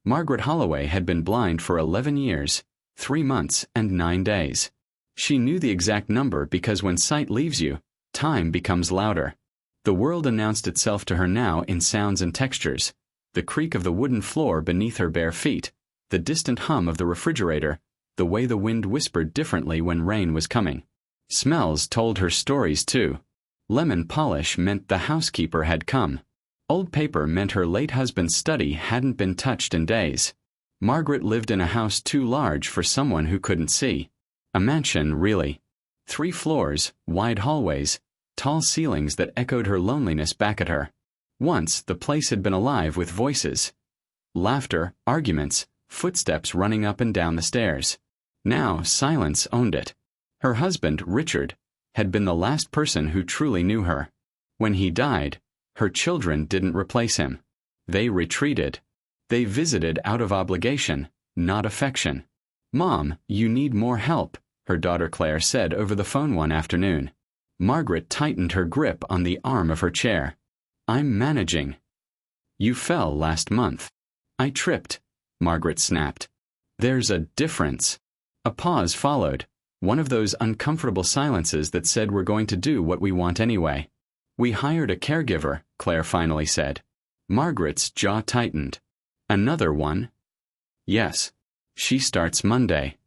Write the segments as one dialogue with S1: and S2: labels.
S1: Margaret Holloway had been blind for 11 years, 3 months, and 9 days. She knew the exact number because when sight leaves you, time becomes louder. The world announced itself to her now in sounds and textures: the creak of the wooden floor beneath her bare feet, the distant hum of the refrigerator, the way the wind whispered differently when rain was coming. Smells told her stories too. Lemon polish meant the housekeeper had come. Old paper meant her late husband's study hadn't been touched in days. Margaret lived in a house too large for someone who couldn't see. A mansion, really. 3 floors, wide hallways, tall ceilings that echoed her loneliness back at her. Once, the place had been alive with voices. Laughter, arguments, footsteps running up and down the stairs. Now, silence owned it. Her husband, Richard, had been the last person who truly knew her. When he died, her children didn't replace him. They retreated. They visited out of obligation, not affection. "Mom, you need more help," her daughter Claire said over the phone one afternoon. Margaret tightened her grip on the arm of her chair. "I'm managing." "You fell last month." "I tripped," Margaret snapped. "There's a difference." A pause followed, one of those uncomfortable silences that said we're going to do what we want anyway. "We hired a caregiver," Claire finally said. Margaret's jaw tightened. "Another one?" "Yes. She starts Monday."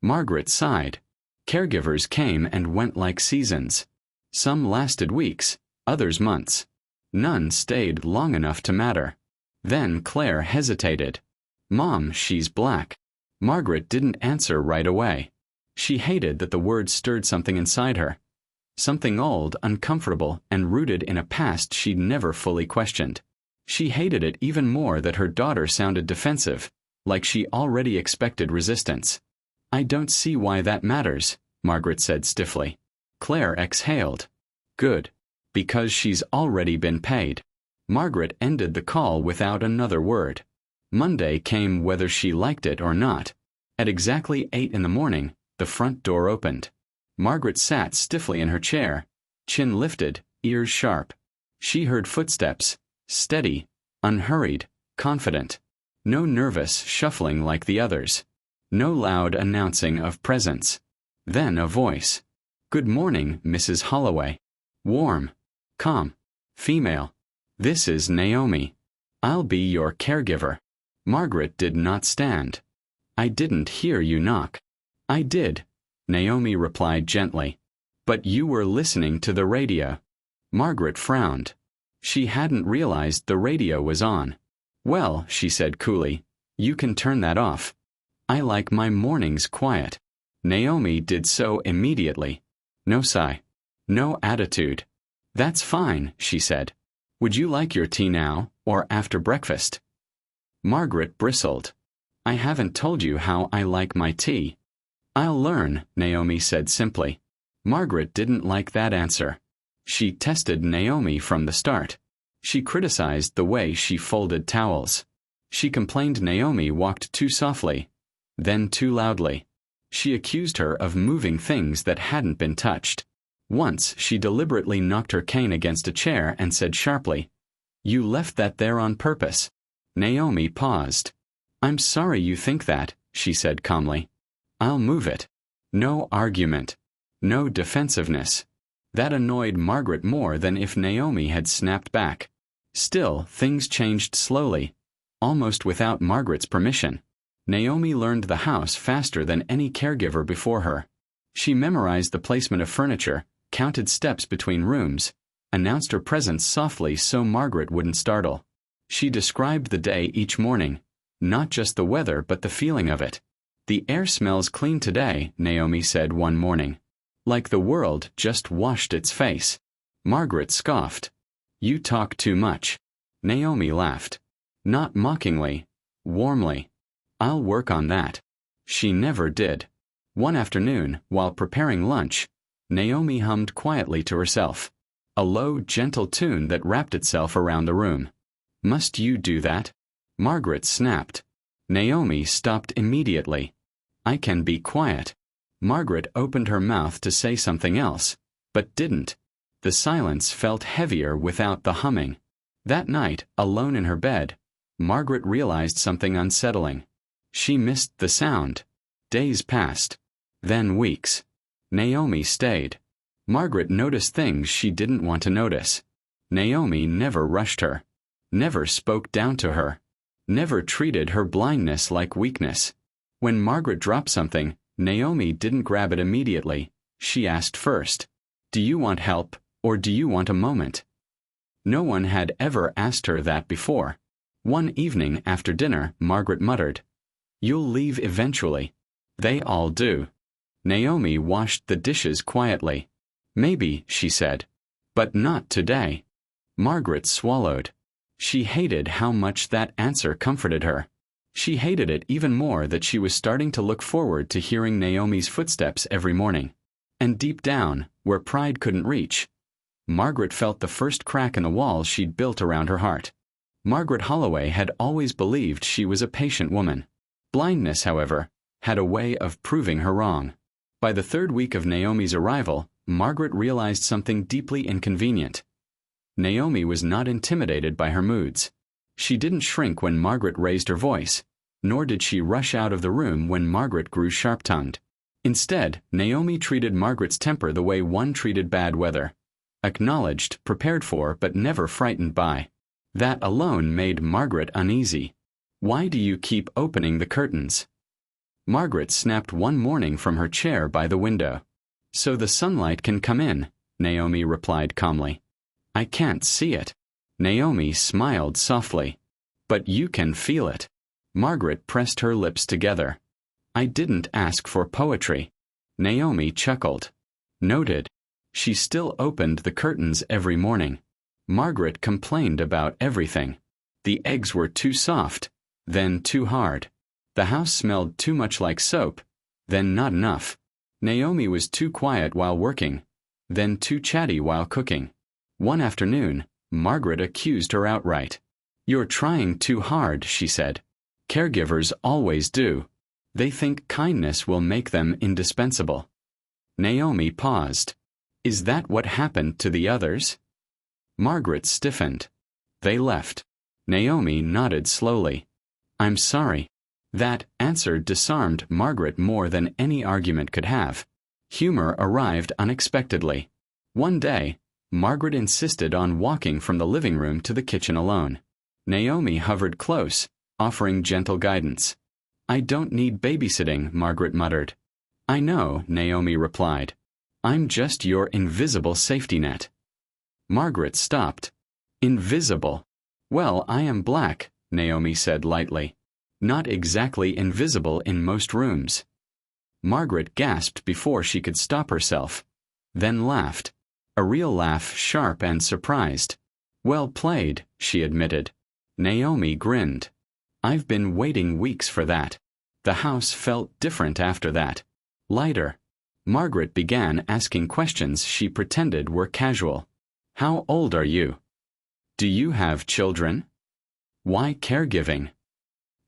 S1: Margaret sighed. Caregivers came and went like seasons. Some lasted weeks, others months. None stayed long enough to matter. Then Claire hesitated. "Mom, she's black." Margaret didn't answer right away. She hated that the word stirred something inside her. Something old, uncomfortable, and rooted in a past she'd never fully questioned. She hated it even more that her daughter sounded defensive, like she already expected resistance. "I don't see why that matters," Margaret said stiffly. Claire exhaled. "Good. Because she's already been paid." Margaret ended the call without another word. Monday came whether she liked it or not. At exactly 8 in the morning, the front door opened. Margaret sat stiffly in her chair, chin lifted, ears sharp. She heard footsteps, steady, unhurried, confident. No nervous shuffling like the others. No loud announcing of presence. Then a voice. "Good morning, Mrs. Holloway." Warm, calm, female. "This is Naomi. I'll be your caregiver." Margaret did not stand. "I didn't hear you knock." "I did," Naomi replied gently. "But you were listening to the radio." Margaret frowned. She hadn't realized the radio was on. "Well," she said coolly, "you can turn that off. I like my mornings quiet." Naomi did so immediately. No sigh. No attitude. "That's fine," she said. "Would you like your tea now, or after breakfast?" Margaret bristled. "I haven't told you how I like my tea." "I'll learn," Naomi said simply. Margaret didn't like that answer. She tested Naomi from the start. She criticized the way she folded towels. She complained Naomi walked too softly, then too loudly. She accused her of moving things that hadn't been touched. Once she deliberately knocked her cane against a chair and said sharply, "You left that there on purpose." Naomi paused. "I'm sorry you think that," she said calmly. "I'll move it." No argument. No defensiveness. That annoyed Margaret more than if Naomi had snapped back. Still, things changed slowly, almost without Margaret's permission. Naomi learned the house faster than any caregiver before her. She memorized the placement of furniture, counted steps between rooms, announced her presence softly so Margaret wouldn't startle. She described the day each morning, not just the weather but the feeling of it. "The air smells clean today," Naomi said one morning. Like the world just washed its face. Margaret scoffed. "You talk too much." Naomi laughed. Not mockingly, warmly. "I'll work on that." She never did. One afternoon, while preparing lunch, Naomi hummed quietly to herself. A low, gentle tune that wrapped itself around the room. "Must you do that?" Margaret snapped. Naomi stopped immediately. "I can be quiet." Margaret opened her mouth to say something else, but didn't. The silence felt heavier without the humming. That night, alone in her bed, Margaret realized something unsettling. She missed the sound. Days passed. Then weeks. Naomi stayed. Margaret noticed things she didn't want to notice. Naomi never rushed her. Never spoke down to her. Never treated her blindness like weakness. When Margaret dropped something, Naomi didn't grab it immediately. She asked first, "Do you want help, or do you want a moment?" No one had ever asked her that before. One evening after dinner, Margaret muttered, "You'll leave eventually. They all do." Naomi washed the dishes quietly. "Maybe," she said. "But not today." Margaret swallowed. She hated how much that answer comforted her. She hated it even more that she was starting to look forward to hearing Naomi's footsteps every morning. And deep down, where pride couldn't reach, Margaret felt the first crack in the wall she'd built around her heart. Margaret Holloway had always believed she was a patient woman. Blindness, however, had a way of proving her wrong. By the third week of Naomi's arrival, Margaret realized something deeply inconvenient. Naomi was not intimidated by her moods. She didn't shrink when Margaret raised her voice, nor did she rush out of the room when Margaret grew sharp-tongued. Instead, Naomi treated Margaret's temper the way one treated bad weather. Acknowledged, prepared for, but never frightened by. That alone made Margaret uneasy. "Why do you keep opening the curtains?" Margaret snapped one morning from her chair by the window. "So the sunlight can come in," Naomi replied calmly. "I can't see it." Naomi smiled softly. "But you can feel it." Margaret pressed her lips together. "I didn't ask for poetry." Naomi chuckled. "Noted." She still opened the curtains every morning. Margaret complained about everything. The eggs were too soft, then too hard. The house smelled too much like soap, then not enough. Naomi was too quiet while working, then too chatty while cooking. One afternoon, Margaret accused her outright. "You're trying too hard," she said. "Caregivers always do. They think kindness will make them indispensable." Naomi paused. "Is that what happened to the others?" Margaret stiffened. "They left." Naomi nodded slowly. "I'm sorry." That answer disarmed Margaret more than any argument could have. Humor arrived unexpectedly. One day, Margaret insisted on walking from the living room to the kitchen alone. Naomi hovered close, offering gentle guidance. "I don't need babysitting," Margaret muttered. "I know," Naomi replied. "I'm just your invisible safety net." Margaret stopped. "Invisible? Well, I am black," Naomi said lightly. "Not exactly invisible in most rooms." Margaret gasped before she could stop herself, then laughed. A real laugh, sharp and surprised. "Well played," she admitted. Naomi grinned. "I've been waiting weeks for that." The house felt different after that. Lighter. Margaret began asking questions she pretended were casual. "How old are you?" "Do you have children?" "Why caregiving?"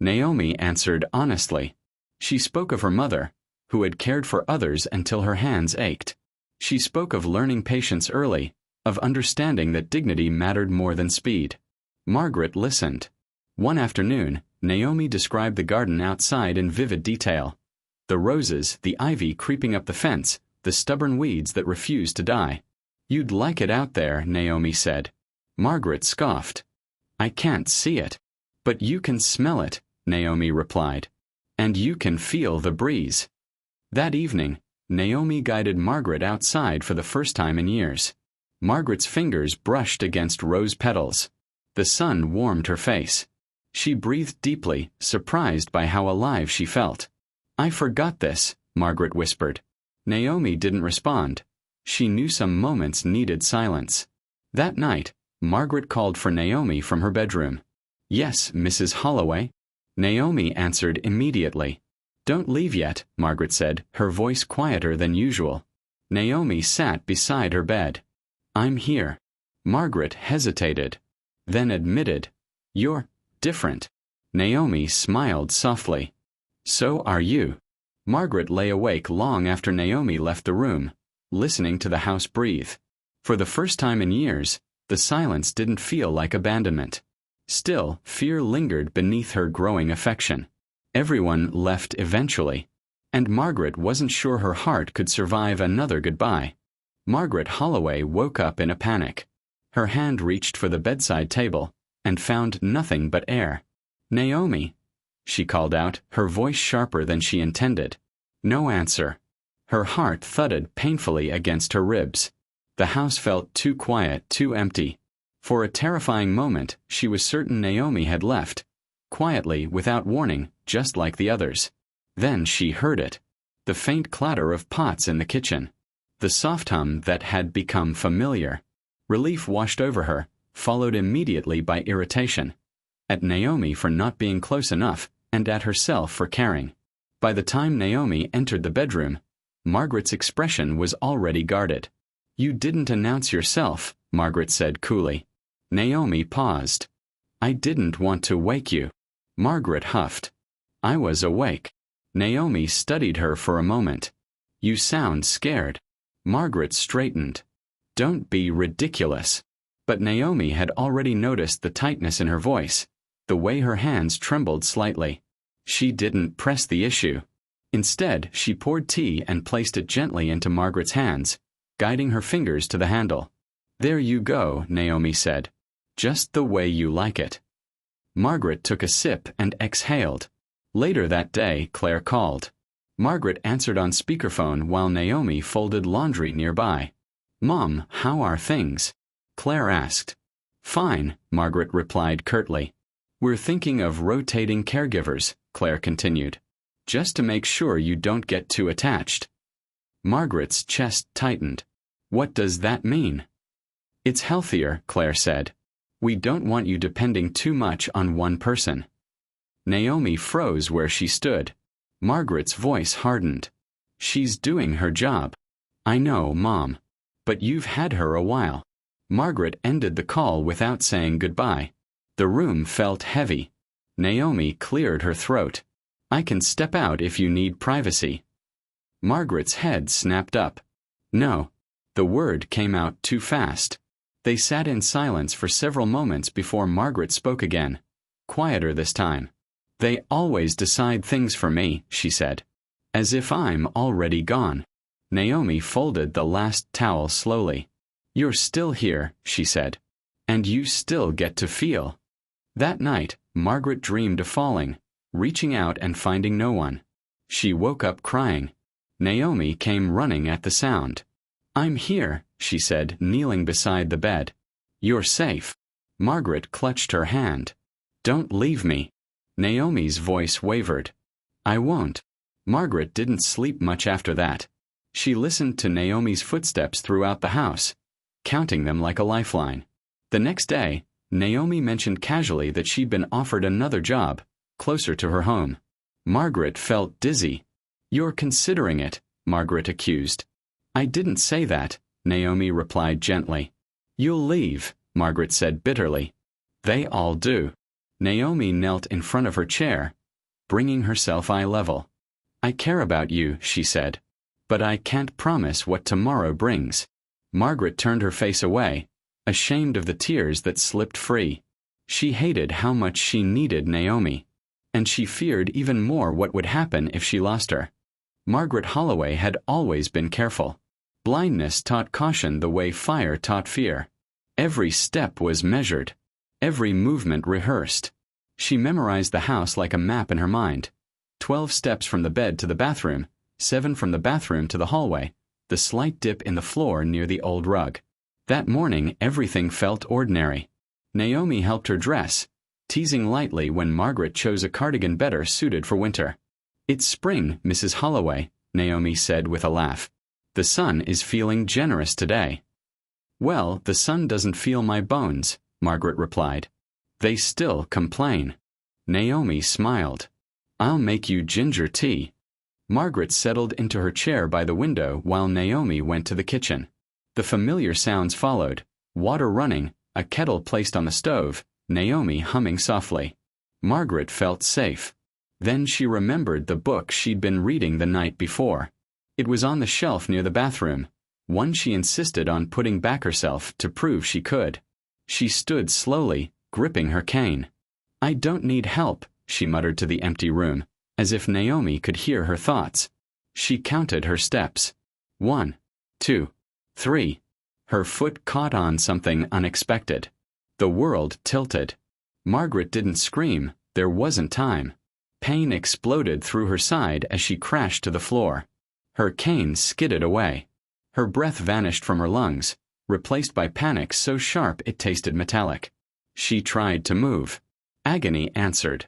S1: Naomi answered honestly. She spoke of her mother, who had cared for others until her hands ached. She spoke of learning patience early, of understanding that dignity mattered more than speed. Margaret listened. One afternoon, Naomi described the garden outside in vivid detail. The roses, the ivy creeping up the fence, the stubborn weeds that refused to die. "You'd like it out there," Naomi said. Margaret scoffed. "I can't see it." "But you can smell it," Naomi replied. "And you can feel the breeze." That evening, Naomi guided Margaret outside for the first time in years. Margaret's fingers brushed against rose petals. The sun warmed her face. She breathed deeply, surprised by how alive she felt. "I forgot this," Margaret whispered. Naomi didn't respond. She knew some moments needed silence. That night, Margaret called for Naomi from her bedroom. "Yes, Mrs. Holloway." Naomi answered immediately. "Don't leave yet," Margaret said, her voice quieter than usual. Naomi sat beside her bed. "I'm here." Margaret hesitated, then admitted, "You're different." Naomi smiled softly. "So are you." Margaret lay awake long after Naomi left the room, listening to the house breathe. For the first time in years, the silence didn't feel like abandonment. Still, fear lingered beneath her growing affection. Everyone left eventually, and Margaret wasn't sure her heart could survive another goodbye. Margaret Holloway woke up in a panic. Her hand reached for the bedside table, and found nothing but air. "Naomi," she called out, her voice sharper than she intended. No answer. Her heart thudded painfully against her ribs. The house felt too quiet, too empty. For a terrifying moment, she was certain Naomi had left, quietly, without warning, just like the others. Then she heard it. The faint clatter of pots in the kitchen. The soft hum that had become familiar. Relief washed over her, followed immediately by irritation. At Naomi for not being close enough, and at herself for caring. By the time Naomi entered the bedroom, Margaret's expression was already guarded. "You didn't announce yourself," Margaret said coolly. Naomi paused. "I didn't want to wake you." Margaret huffed. "I was awake." Naomi studied her for a moment. "You sound scared." Margaret straightened. "Don't be ridiculous." But Naomi had already noticed the tightness in her voice, the way her hands trembled slightly. She didn't press the issue. Instead, she poured tea and placed it gently into Margaret's hands, guiding her fingers to the handle. "There you go," Naomi said. "Just the way you like it." Margaret took a sip and exhaled. Later that day, Claire called. Margaret answered on speakerphone while Naomi folded laundry nearby. "Mom, how are things?" Claire asked. "Fine," Margaret replied curtly. "We're thinking of rotating caregivers," Claire continued. "Just to make sure you don't get too attached." Margaret's chest tightened. "What does that mean?" "It's healthier," Claire said. "We don't want you depending too much on one person." Naomi froze where she stood. Margaret's voice hardened. "She's doing her job." "I know, Mom. But you've had her a while." Margaret ended the call without saying goodbye. The room felt heavy. Naomi cleared her throat. "I can step out if you need privacy." Margaret's head snapped up. "No." The word came out too fast. They sat in silence for several moments before Margaret spoke again, quieter this time. "They always decide things for me," she said. "As if I'm already gone." Naomi folded the last towel slowly. "You're still here," she said. "And you still get to feel." That night, Margaret dreamed of falling, reaching out and finding no one. She woke up crying. Naomi came running at the sound. "I'm here," she said, kneeling beside the bed. "You're safe." Margaret clutched her hand. "Don't leave me." Naomi's voice wavered. "I won't." Margaret didn't sleep much after that. She listened to Naomi's footsteps throughout the house, counting them like a lifeline. The next day, Naomi mentioned casually that she'd been offered another job, closer to her home. Margaret felt dizzy. "You're considering it," Margaret accused. "I didn't say that," Naomi replied gently. "You'll leave," Margaret said bitterly. "They all do." Naomi knelt in front of her chair, bringing herself eye level. "I care about you," she said. "But I can't promise what tomorrow brings." Margaret turned her face away, ashamed of the tears that slipped free. She hated how much she needed Naomi, and she feared even more what would happen if she lost her. Margaret Holloway had always been careful. Blindness taught caution the way fire taught fear. Every step was measured, every movement rehearsed. She memorized the house like a map in her mind. 12 steps from the bed to the bathroom, 7 from the bathroom to the hallway, the slight dip in the floor near the old rug. That morning, everything felt ordinary. Naomi helped her dress, teasing lightly when Margaret chose a cardigan better suited for winter. "It's spring, Mrs. Holloway," Naomi said with a laugh. "The sun is feeling generous today." "Well, the sun doesn't feel my bones," Margaret replied. "They still complain." Naomi smiled. "I'll make you ginger tea." Margaret settled into her chair by the window while Naomi went to the kitchen. The familiar sounds followed: water running, a kettle placed on the stove, Naomi humming softly. Margaret felt safe. Then she remembered the book she'd been reading the night before. It was on the shelf near the bathroom, one she insisted on putting back herself to prove she could. She stood slowly, gripping her cane. "I don't need help," she muttered to the empty room, as if Naomi could hear her thoughts. She counted her steps. 1, 2, 3. Her foot caught on something unexpected. The world tilted. Margaret didn't scream. There wasn't time. Pain exploded through her side as she crashed to the floor. Her cane skidded away. Her breath vanished from her lungs, replaced by panic so sharp it tasted metallic. She tried to move. Agony answered.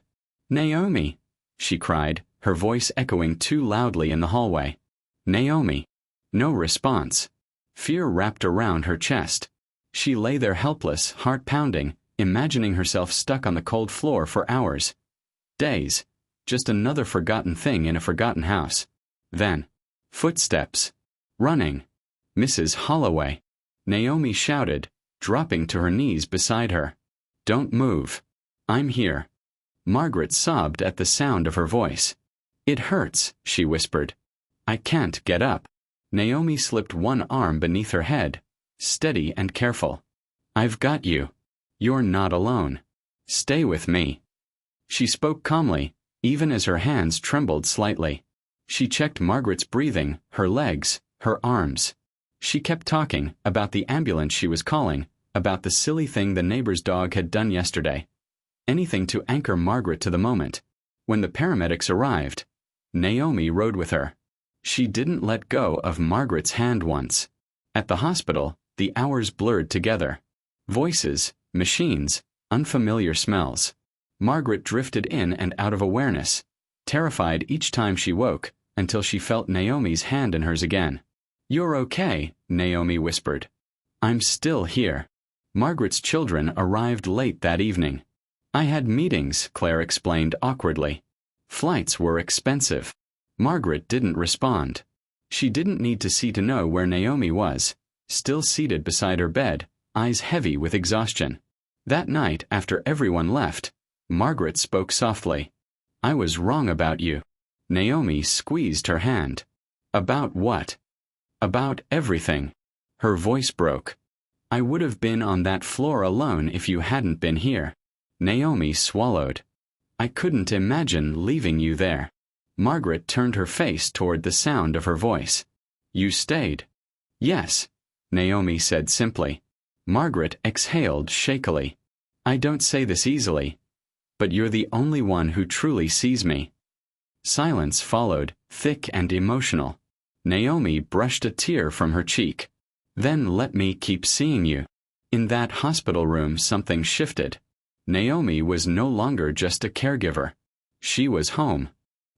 S1: "Naomi!" she cried, her voice echoing too loudly in the hallway. "Naomi!" No response. Fear wrapped around her chest. She lay there helpless, heart pounding, imagining herself stuck on the cold floor for hours. Days. Just another forgotten thing in a forgotten house. Then, footsteps. Running. Mrs. Holloway. Naomi shouted, dropping to her knees beside her. "Don't move. I'm here." Margaret sobbed at the sound of her voice. "It hurts," she whispered. "I can't get up." Naomi slipped one arm beneath her head, steady and careful. "I've got you. You're not alone. Stay with me." She spoke calmly, even as her hands trembled slightly. She checked Margaret's breathing, her legs, her arms. She kept talking about the ambulance she was calling, about the silly thing the neighbor's dog had done yesterday. Anything to anchor Margaret to the moment. When the paramedics arrived, Naomi rode with her. She didn't let go of Margaret's hand once. At the hospital, the hours blurred together. Voices, machines, unfamiliar smells. Margaret drifted in and out of awareness, terrified each time she woke, until she felt Naomi's hand in hers again. "You're okay," Naomi whispered. "I'm still here." Margaret's children arrived late that evening. "I had meetings," Claire explained awkwardly. Flights were expensive. Margaret didn't respond. She didn't need to see to know where Naomi was, still seated beside her bed, eyes heavy with exhaustion. That night, after everyone left, Margaret spoke softly. "I was wrong about you." Naomi squeezed her hand. "About what?" "About everything." Her voice broke. "I would have been on that floor alone if you hadn't been here." Naomi swallowed. "I couldn't imagine leaving you there." Margaret turned her face toward the sound of her voice. "You stayed." "Yes," Naomi said simply. Margaret exhaled shakily. "I don't say this easily, but you're the only one who truly sees me." Silence followed, thick and emotional. Naomi brushed a tear from her cheek. "Then let me keep seeing you." In that hospital room something shifted. Naomi was no longer just a caregiver. She was home.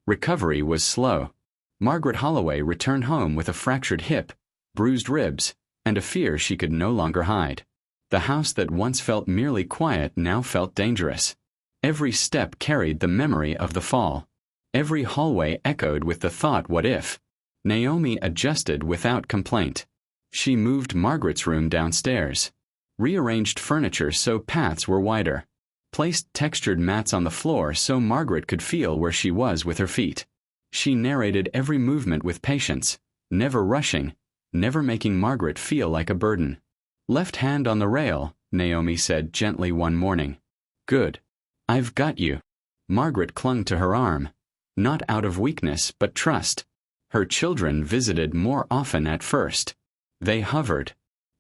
S1: Recovery was slow. Margaret Holloway returned home with a fractured hip, bruised ribs, and a fear she could no longer hide. The house that once felt merely quiet now felt dangerous. Every step carried the memory of the fall. Every hallway echoed with the thought, what if? Naomi adjusted without complaint. She moved Margaret's room downstairs, rearranged furniture so paths were wider, placed textured mats on the floor so Margaret could feel where she was with her feet. She narrated every movement with patience, never rushing, never making Margaret feel like a burden. "Left hand on the rail," Naomi said gently one morning. "Good. I've got you." Margaret clung to her arm, not out of weakness but trust. Her children visited more often at first. They hovered,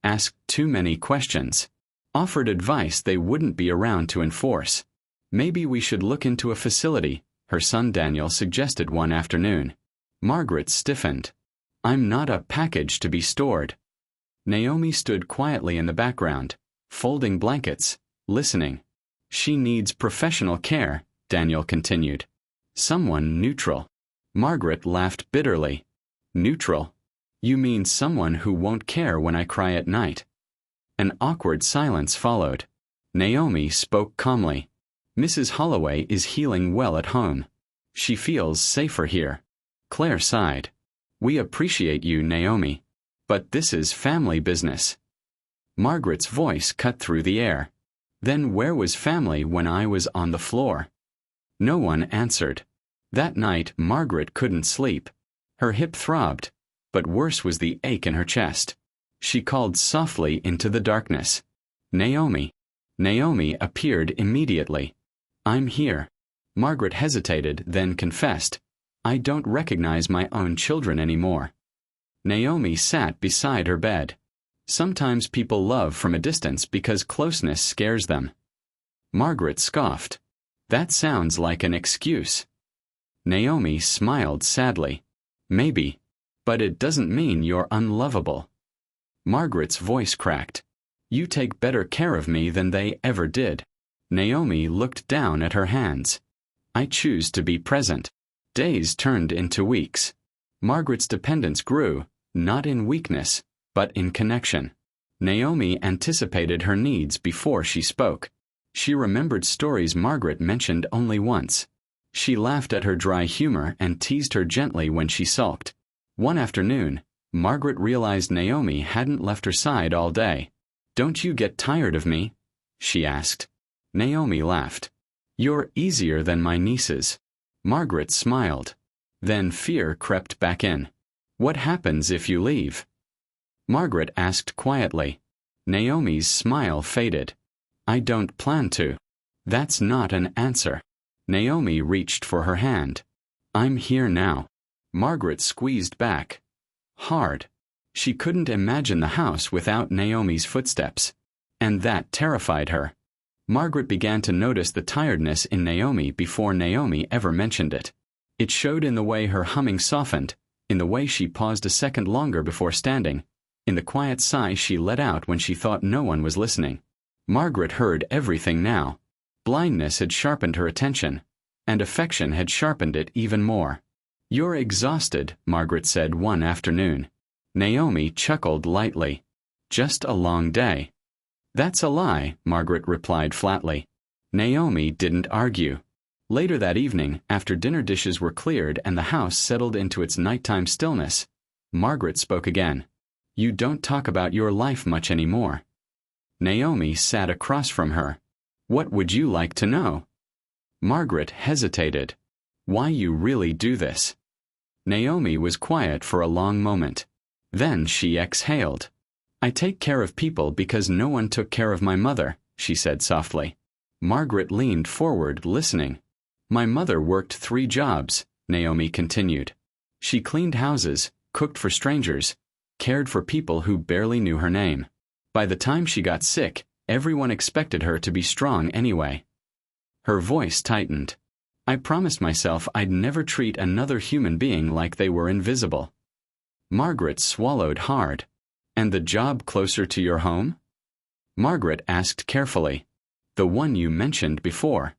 S1: asked too many questions, offered advice they wouldn't be around to enforce. "Maybe we should look into a facility," her son Daniel suggested one afternoon. Margaret stiffened. "I'm not a package to be stored." Naomi stood quietly in the background, folding blankets, listening. "She needs professional care," Daniel continued. "Someone neutral." Margaret laughed bitterly. "Neutral? You mean someone who won't care when I cry at night?" An awkward silence followed. Naomi spoke calmly. "Mrs. Holloway is healing well at home. She feels safer here." Claire sighed. "We appreciate you, Naomi. But this is family business." Margaret's voice cut through the air. "Then where was family when I was on the floor?" No one answered. That night, Margaret couldn't sleep. Her hip throbbed, but worse was the ache in her chest. She called softly into the darkness. "Naomi." Naomi appeared immediately. "I'm here." Margaret hesitated, then confessed, "I don't recognize my own children anymore." Naomi sat beside her bed. Sometimes people love from a distance because closeness scares them. Margaret scoffed. "That sounds like an excuse." Naomi smiled sadly. "Maybe. But it doesn't mean you're unlovable." Margaret's voice cracked. "You take better care of me than they ever did." Naomi looked down at her hands. "I choose to be present." Days turned into weeks. Margaret's dependence grew, not in weakness, but in connection. Naomi anticipated her needs before she spoke. She remembered stories Margaret mentioned only once. She laughed at her dry humor and teased her gently when she sulked. One afternoon, Margaret realized Naomi hadn't left her side all day. "Don't you get tired of me?" she asked. Naomi laughed. "You're easier than my nieces." Margaret smiled. Then fear crept back in. "What happens if you leave?" Margaret asked quietly. Naomi's smile faded. "I don't plan to." "That's not an answer." Naomi reached for her hand. "I'm here now." Margaret squeezed back. Hard. She couldn't imagine the house without Naomi's footsteps. And that terrified her. Margaret began to notice the tiredness in Naomi before Naomi ever mentioned it. It showed in the way her humming softened, in the way she paused a second longer before standing, in the quiet sigh she let out when she thought no one was listening. Margaret heard everything now. Blindness had sharpened her attention, and affection had sharpened it even more. "You're exhausted," Margaret said one afternoon. Naomi chuckled lightly. "Just a long day." "That's a lie," Margaret replied flatly. Naomi didn't argue. Later that evening, after dinner dishes were cleared and the house settled into its nighttime stillness, Margaret spoke again. "You don't talk about your life much anymore." Naomi sat across from her. "What would you like to know?" Margaret hesitated. "Why you really do this?" Naomi was quiet for a long moment. Then she exhaled. "I take care of people because no one took care of my mother," she said softly. Margaret leaned forward, listening. "My mother worked 3 jobs," Naomi continued. "She cleaned houses, cooked for strangers, cared for people who barely knew her name. By the time she got sick, everyone expected her to be strong anyway." Her voice tightened. "I promised myself I'd never treat another human being like they were invisible." Margaret swallowed hard. "And the job closer to your home?" Margaret asked carefully. "The one you mentioned before."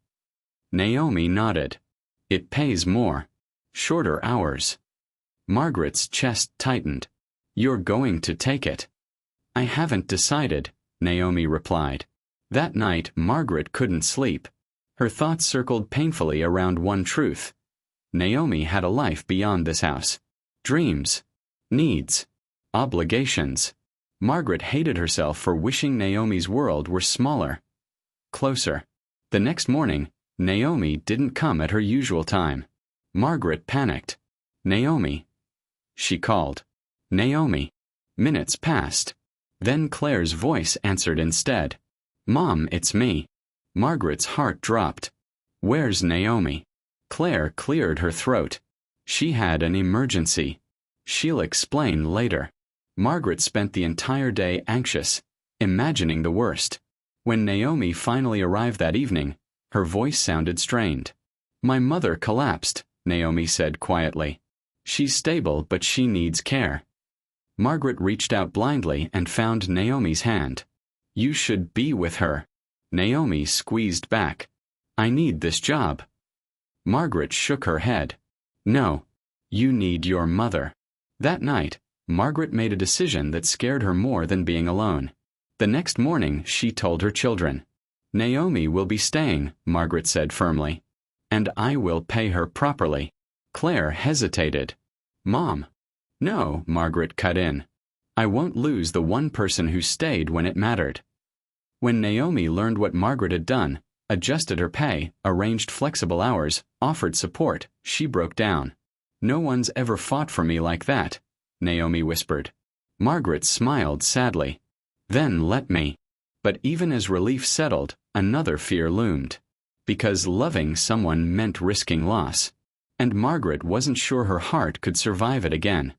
S1: Naomi nodded. "It pays more. Shorter hours." Margaret's chest tightened. "You're going to take it." "I haven't decided," Naomi replied. That night, Margaret couldn't sleep. Her thoughts circled painfully around one truth. Naomi had a life beyond this house. Dreams. Needs. Obligations. Margaret hated herself for wishing Naomi's world were smaller. Closer. The next morning, Naomi didn't come at her usual time. Margaret panicked. "Naomi." She called. "Naomi." Minutes passed. Then Claire's voice answered instead. "Mom, it's me." Margaret's heart dropped. "Where's Naomi?" Claire cleared her throat. "She had an emergency. She'll explain later." Margaret spent the entire day anxious, imagining the worst. When Naomi finally arrived that evening, her voice sounded strained. "My mother collapsed," Naomi said quietly. "She's stable, but she needs care." Margaret reached out blindly and found Naomi's hand. "You should be with her." Naomi squeezed back. "I need this job." Margaret shook her head. "No, you need your mother." That night, Margaret made a decision that scared her more than being alone. The next morning, she told her children. "Naomi will be staying," Margaret said firmly. "And I will pay her properly." Claire hesitated. "Mom." "No," Margaret cut in. "I won't lose the one person who stayed when it mattered." When Naomi learned what Margaret had done, adjusted her pay, arranged flexible hours, offered support, she broke down. "No one's ever fought for me like that," Naomi whispered. Margaret smiled sadly. "Then let me." But even as relief settled, another fear loomed. Because loving someone meant risking loss. And Margaret wasn't sure her heart could survive it again.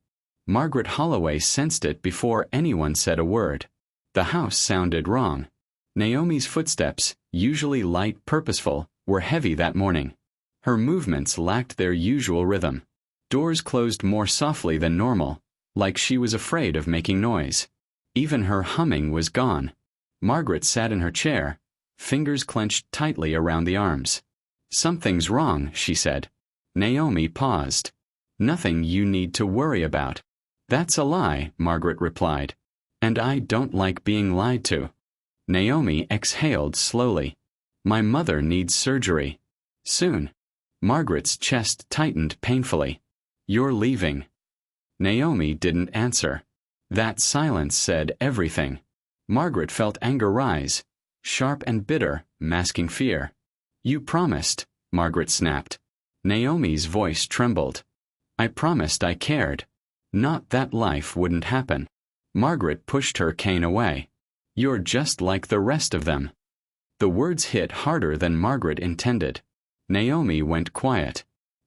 S1: Margaret Holloway sensed it before anyone said a word. The house sounded wrong. Naomi's footsteps, usually light, purposeful, were heavy that morning. Her movements lacked their usual rhythm. Doors closed more softly than normal, like she was afraid of making noise. Even her humming was gone. Margaret sat in her chair, fingers clenched tightly around the arms. "Something's wrong," she said. Naomi paused. "Nothing you need to worry about." "That's a lie," Margaret replied. "And I don't like being lied to." Naomi exhaled slowly. "My mother needs surgery. Soon." Margaret's chest tightened painfully. "You're leaving." Naomi didn't answer. That silence said everything. Margaret felt anger rise, sharp and bitter, masking fear. "You promised," Margaret snapped. Naomi's voice trembled. "I promised I cared. Not that life wouldn't happen." Margaret pushed her cane away. "You're just like the rest of them." The words hit harder than Margaret intended. Naomi went quiet.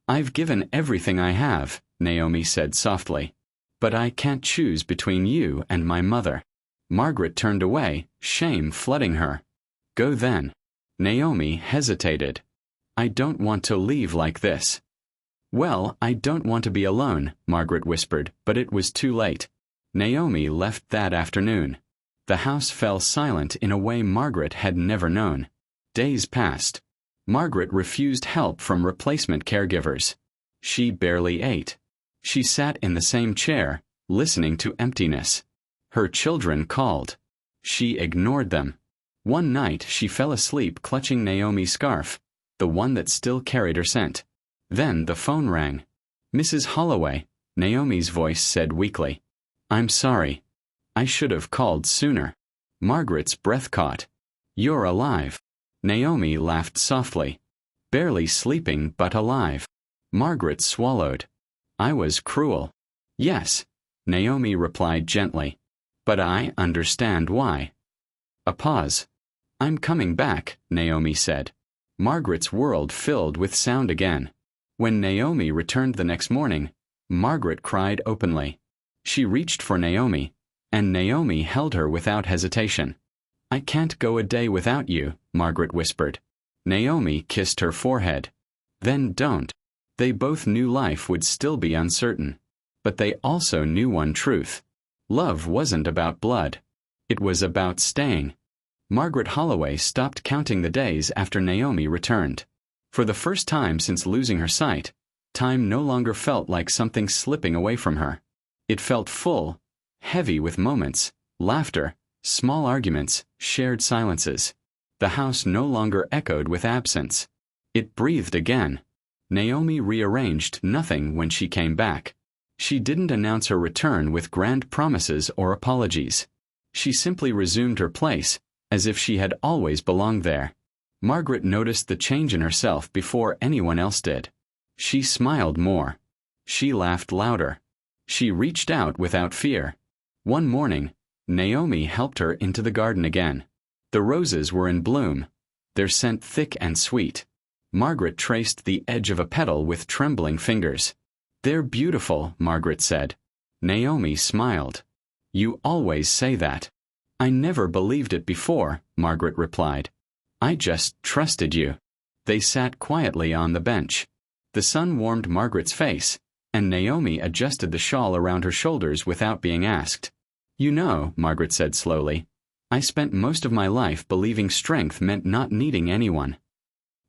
S1: "I've given everything I have," Naomi said softly. "But I can't choose between you and my mother." Margaret turned away, shame flooding her. "Go then." Naomi hesitated. "I don't want to leave like this." "Well, I don't want to be alone," Margaret whispered, but it was too late. Naomi left that afternoon. The house fell silent in a way Margaret had never known. Days passed. Margaret refused help from replacement caregivers. She barely ate. She sat in the same chair, listening to emptiness. Her children called. She ignored them. One night she fell asleep clutching Naomi's scarf, the one that still carried her scent. Then the phone rang. "Mrs. Holloway," Naomi's voice said weakly. "I'm sorry. I should have called sooner." Margaret's breath caught. "You're alive." Naomi laughed softly. "Barely sleeping but alive." Margaret swallowed. "I was cruel." "Yes," Naomi replied gently. "But I understand why." A pause. "I'm coming back," Naomi said. Margaret's world filled with sound again. When Naomi returned the next morning, Margaret cried openly. She reached for Naomi, and Naomi held her without hesitation. "I can't go a day without you," Margaret whispered. Naomi kissed her forehead. "Then don't." They both knew life would still be uncertain. But they also knew one truth. Love wasn't about blood. It was about staying. Margaret Holloway stopped counting the days after Naomi returned. For the first time since losing her sight, time no longer felt like something slipping away from her. It felt full, heavy with moments, laughter, small arguments, shared silences. The house no longer echoed with absence. It breathed again. Naomi rearranged nothing when she came back. She didn't announce her return with grand promises or apologies. She simply resumed her place, as if she had always belonged there. Margaret noticed the change in herself before anyone else did. She smiled more. She laughed louder. She reached out without fear. One morning, Naomi helped her into the garden again. The roses were in bloom, their scent thick and sweet. Margaret traced the edge of a petal with trembling fingers. "They're beautiful," Margaret said. Naomi smiled. "You always say that." "I never believed it before," Margaret replied. "I just trusted you." They sat quietly on the bench. The sun warmed Margaret's face, and Naomi adjusted the shawl around her shoulders without being asked. "You know," Margaret said slowly, "I spent most of my life believing strength meant not needing anyone."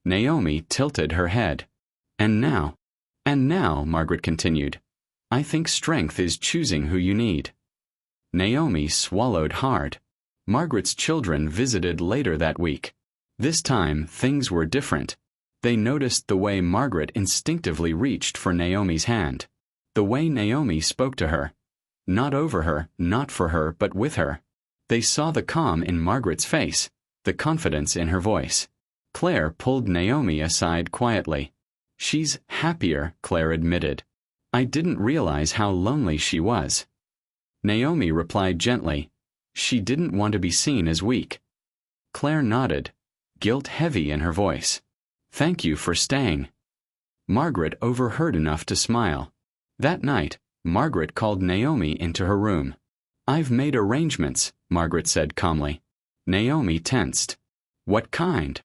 S1: Naomi tilted her head. And now, Margaret continued, "I think strength is choosing who you need." Naomi swallowed hard. Margaret's children visited later that week. This time, things were different. They noticed the way Margaret instinctively reached for Naomi's hand. The way Naomi spoke to her. Not over her, not for her, but with her. They saw the calm in Margaret's face, the confidence in her voice. Claire pulled Naomi aside quietly. "She's happier," Claire admitted. "I didn't realize how lonely she was." Naomi replied gently. She didn't want to be seen as weak. Claire nodded, guilt heavy in her voice. "Thank you for staying." Margaret overheard enough to smile. That night, Margaret called Naomi into her room. "I've made arrangements," Margaret said calmly. Naomi tensed. "What kind?"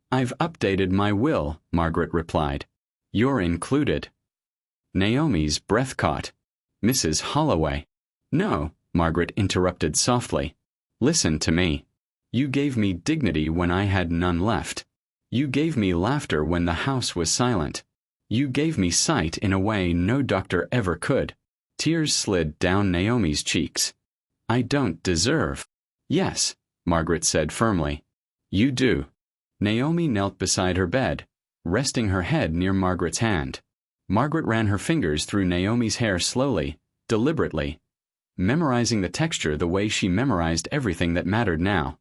S1: "I've updated my will," Margaret replied. "You're included." Naomi's breath caught. "Mrs. Holloway." "No," Margaret interrupted softly. "Listen to me. You gave me dignity when I had none left. You gave me laughter when the house was silent. You gave me sight in a way no doctor ever could." Tears slid down Naomi's cheeks. "I don't deserve." "Yes," Margaret said firmly. "You do." Naomi knelt beside her bed, resting her head near Margaret's hand. Margaret ran her fingers through Naomi's hair slowly, deliberately, memorizing the texture the way she memorized everything that mattered now.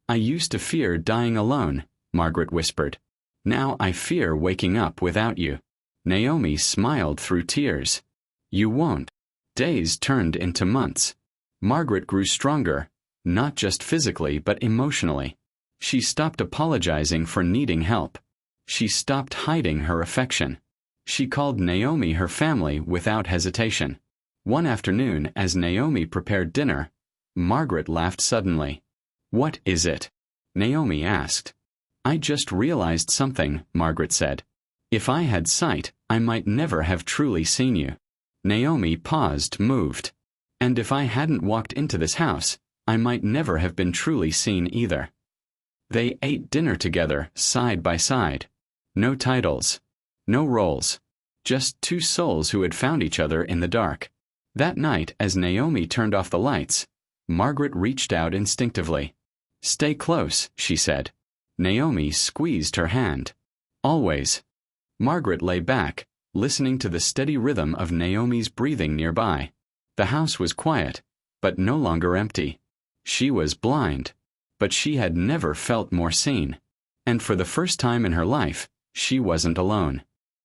S1: "I used to fear dying alone," Margaret whispered. "Now I fear waking up without you." Naomi smiled through tears. "You won't." Days turned into months. Margaret grew stronger, not just physically but emotionally. She stopped apologizing for needing help. She stopped hiding her affection. She called Naomi her family without hesitation. One afternoon, as Naomi prepared dinner, Margaret laughed suddenly. "What is it?" Naomi asked. "I just realized something," Margaret said. "If I had sight, I might never have truly seen you." Naomi paused, moved. "And if I hadn't walked into this house, I might never have been truly seen either." They ate dinner together, side by side. No titles. No roles. Just two souls who had found each other in the dark. That night, as Naomi turned off the lights, Margaret reached out instinctively. "Stay close," she said. Naomi squeezed her hand. "Always." Margaret lay back, listening to the steady rhythm of Naomi's breathing nearby. The house was quiet, but no longer empty. She was blind, but she had never felt more seen. And for the first time in her life, she wasn't alone.